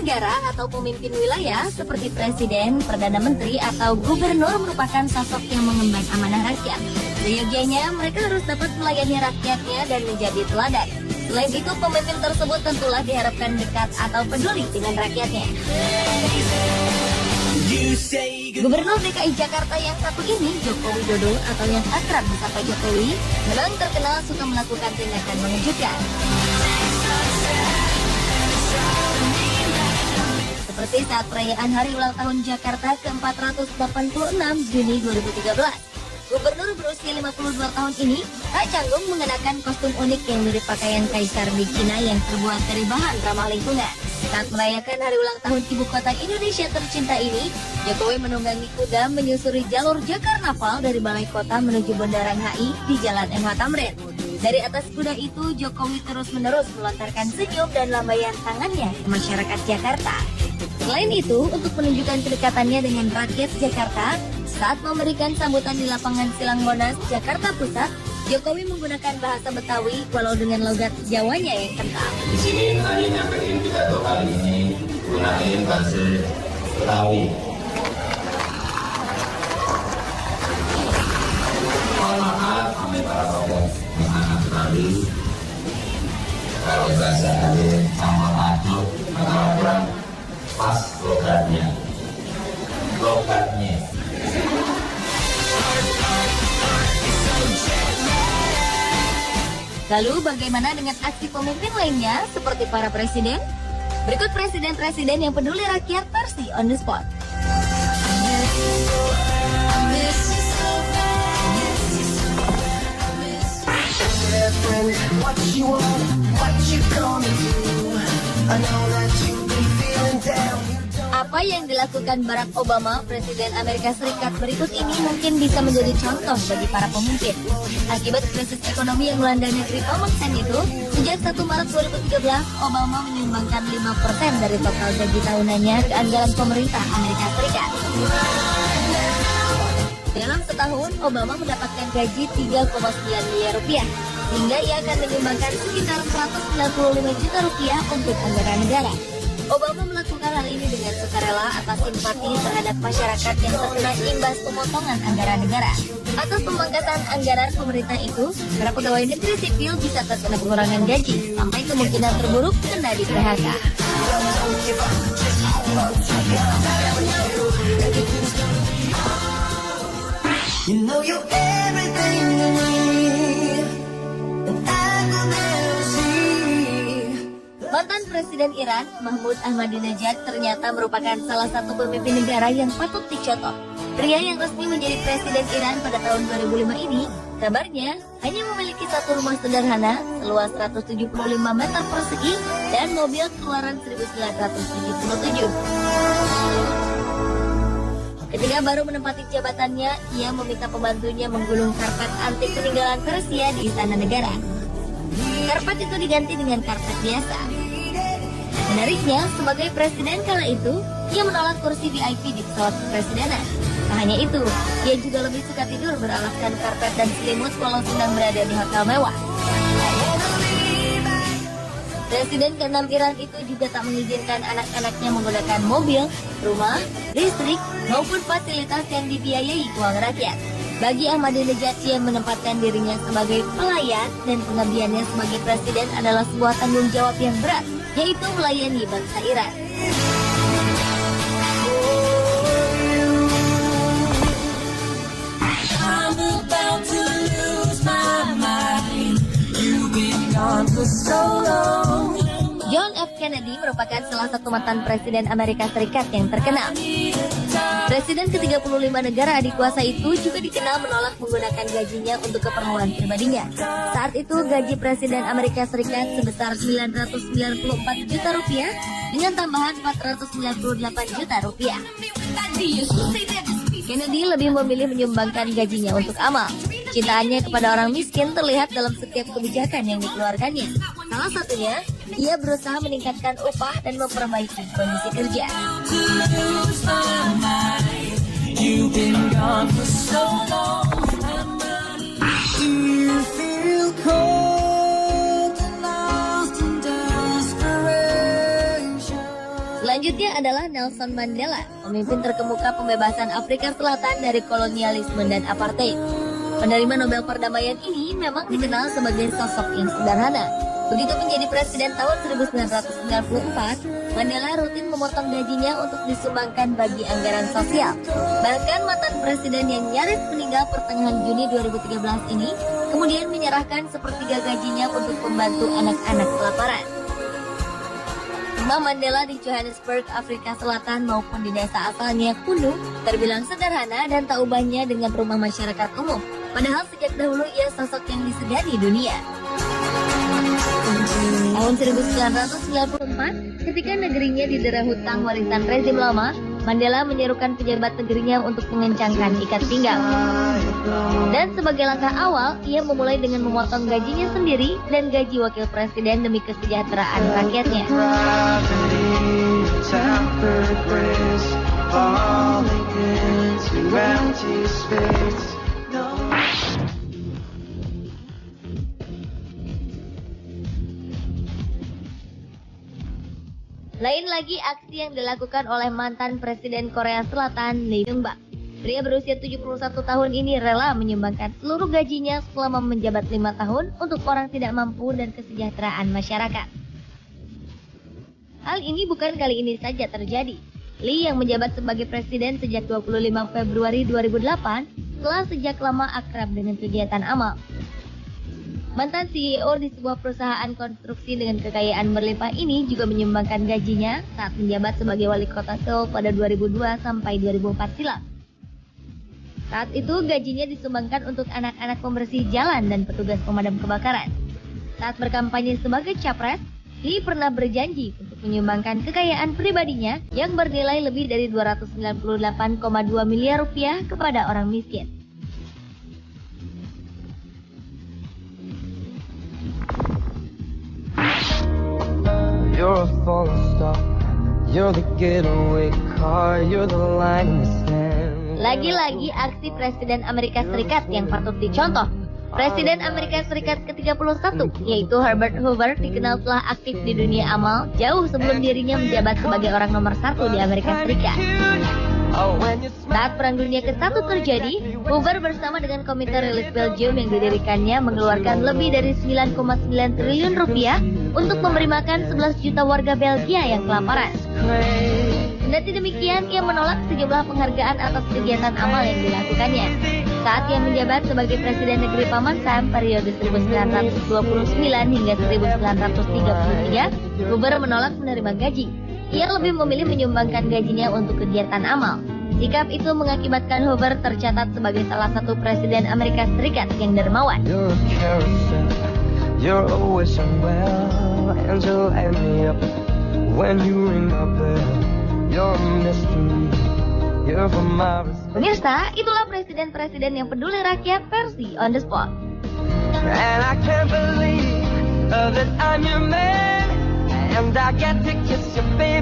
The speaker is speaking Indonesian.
negara atau pemimpin wilayah seperti presiden, perdana menteri, atau gubernur merupakan sosok yang mengemban amanah rakyat. Seyogianya, mereka harus dapat melayani rakyatnya dan menjadi teladan. Selain itu, pemimpin tersebut tentulah diharapkan dekat atau peduli dengan rakyatnya. Gubernur DKI Jakarta yang satu ini, Joko Widodo atau yang akrab disapa Jokowi, memang terkenal suka melakukan tindakan mengejutkan. Seperti saat perayaan Hari Ulang Tahun Jakarta ke-486 Juni 2013. Gubernur berusia 52 tahun ini tak canggung mengenakan kostum unik yang mirip pakaian kaisar di Cina yang terbuat dari bahan ramah lingkungan. Saat merayakan Hari Ulang Tahun Ibu Kota Indonesia tercinta ini, Jokowi menunggangi kuda menyusuri jalur Jakarnaval dari Balai Kota menuju Bundaran HI di Jalan MH Tamrin. Dari atas kuda itu, Jokowi terus-menerus melontarkan senyum dan lambaian tangannya ke masyarakat Jakarta. Selain itu, untuk menunjukkan kedekatannya dengan rakyat Jakarta, saat memberikan sambutan di lapangan Silang Monas, Jakarta Pusat, Jokowi menggunakan bahasa Betawi walau dengan logat Jawanya yang kental. Di sini tadi nyampein pidato kali ini gunain bahasa Betawi. Mohon maaf kami para tokoh anak Betawi kalau bahasa ada campur aduk atau kurang pas logatnya. Lalu bagaimana dengan aksi pemimpin lainnya seperti para presiden? Berikut presiden-presiden yang peduli rakyat versi on the spot. Apa yang dilakukan Barack Obama, Presiden Amerika Serikat berikut ini mungkin bisa menjadi contoh bagi para pemimpin. Akibat krisis ekonomi yang melanda negeri Palestina itu, sejak 1 Maret 2013, Obama menyumbangkan 5% dari total gaji tahunannya ke anggaran pemerintah Amerika Serikat. Dalam setahun, Obama mendapatkan gaji 3,9 miliar rupiah, hingga ia akan menyumbangkan sekitar 195 juta rupiah untuk anggaran negara. Obama melakukan hal ini dengan sukarela atas simpati terhadap masyarakat yang terkena imbas pemotongan anggaran negara. Atas pemangkasan anggaran pemerintah itu, para pegawai negeri sipil bisa terkena pengurangan gaji, sampai kemungkinan terburuk kena di PHK. Mantan Presiden Iran, Mahmud Ahmadinejad ternyata merupakan salah satu pemimpin negara yang patut dicontoh. Pria yang resmi menjadi Presiden Iran pada tahun 2005 ini, kabarnya hanya memiliki satu rumah sederhana seluas 175 meter persegi dan mobil keluaran 1977. Ketika baru menempati jabatannya, ia meminta pembantunya menggulung karpet antik peninggalan Persia di Istana Negara. Karpet itu diganti dengan karpet biasa. Menariknya, sebagai presiden kala itu, ia menolak kursi VIP di pesawat kepresidenan. Tak hanya itu, ia juga lebih suka tidur beralaskan karpet dan selimut walau sedang berada di hotel mewah. Presiden ke-6 Iran itu juga tak mengizinkan anak-anaknya menggunakan mobil, rumah, listrik, maupun fasilitas yang dibiayai uang rakyat. Bagi Ahmadinejad yang menempatkan dirinya sebagai pelayan dan pengabdiannya sebagai presiden adalah sebuah tanggung jawab yang berat, yaitu melayani bangsa Iran. John F. Kennedy merupakan salah satu mantan presiden Amerika Serikat yang terkenal. Presiden ke-35 negara adikuasa itu juga dikenal menolak menggunakan gajinya untuk keperluan pribadinya. Saat itu gaji Presiden Amerika Serikat sebesar 994 juta rupiah dengan tambahan 498 juta rupiah. Kennedy lebih memilih menyumbangkan gajinya untuk amal. Cintaannya kepada orang miskin terlihat dalam setiap kebijakan yang dikeluarkannya. Salah satunya, ia berusaha meningkatkan upah dan memperbaiki kondisi kerja. Selanjutnya adalah Nelson Mandela, pemimpin terkemuka pembebasan Afrika Selatan dari kolonialisme dan apartheid. Penerima Nobel Perdamaian ini memang dikenal sebagai sosok yang sederhana. Begitu menjadi presiden tahun 1994, Mandela rutin memotong gajinya untuk disumbangkan bagi anggaran sosial. Bahkan mantan presiden yang nyaris meninggal pertengahan Juni 2013 ini kemudian menyerahkan sepertiga gajinya untuk membantu anak-anak kelaparan. Rumah Mandela di Johannesburg, Afrika Selatan maupun di desa asalnya Kunu terbilang sederhana dan tak ubahnya dengan rumah masyarakat umum. Padahal sejak dahulu ia sosok yang disegani dunia. Tahun 1994, ketika negerinya didera hutang warisan rezim lama, Mandela menyerukan pejabat negerinya untuk mengencangkan ikat pinggang. Dan sebagai langkah awal, ia memulai dengan memotong gajinya sendiri dan gaji wakil presiden demi kesejahteraan rakyatnya. Lain lagi aksi yang dilakukan oleh mantan Presiden Korea Selatan Lee Myung-bak. Pria berusia 71 tahun ini rela menyumbangkan seluruh gajinya selama menjabat 5 tahun untuk orang tidak mampu dan kesejahteraan masyarakat. Hal ini bukan kali ini saja terjadi. Lee yang menjabat sebagai presiden sejak 25 Februari 2008 telah sejak lama akrab dengan kegiatan amal. Mantan CEO di sebuah perusahaan konstruksi dengan kekayaan berlimpah ini juga menyumbangkan gajinya saat menjabat sebagai wali kota Seoul pada 2002 sampai 2004 silam. Saat itu gajinya disumbangkan untuk anak-anak pembersih jalan dan petugas pemadam kebakaran. Saat berkampanye sebagai capres, Lee pernah berjanji untuk menyumbangkan kekayaan pribadinya yang bernilai lebih dari 298,2 miliar rupiah kepada orang miskin. You're a falling star, you're the getaway car, you're the line in the sand. Lagi-lagi aksi Presiden Amerika Serikat yang patut dicontoh. Presiden Amerika Serikat ke-31, yaitu Herbert Hoover, dikenal telah aktif di dunia amal jauh sebelum dirinya menjabat sebagai orang nomor 1 di Amerika Serikat. Saat Perang Dunia ke-1 terjadi, Hoover bersama dengan Komite Relief Belgium yang didirikannya mengeluarkan lebih dari 9,9 triliun rupiah untuk memberi makan 11 juta warga Belgia yang kelaparan. Kendati demikian, ia menolak sejumlah penghargaan atas kegiatan amal yang dilakukannya. Saat ia menjabat sebagai Presiden Negeri Paman Sam periode 1929 hingga 1933, Hoover menolak menerima gaji. Ia lebih memilih menyumbangkan gajinya untuk kegiatan amal. Sikap itu mengakibatkan Hoover tercatat sebagai salah satu Presiden Amerika Serikat yang dermawan. You're always well, and you'll end me up when you ring my bell. You're a mystery, you're from my... Pemirsa, itulah presiden-presiden yang peduli rakyat versi On The Spot. And I can't believe that I'm your man, and I get to kiss your baby.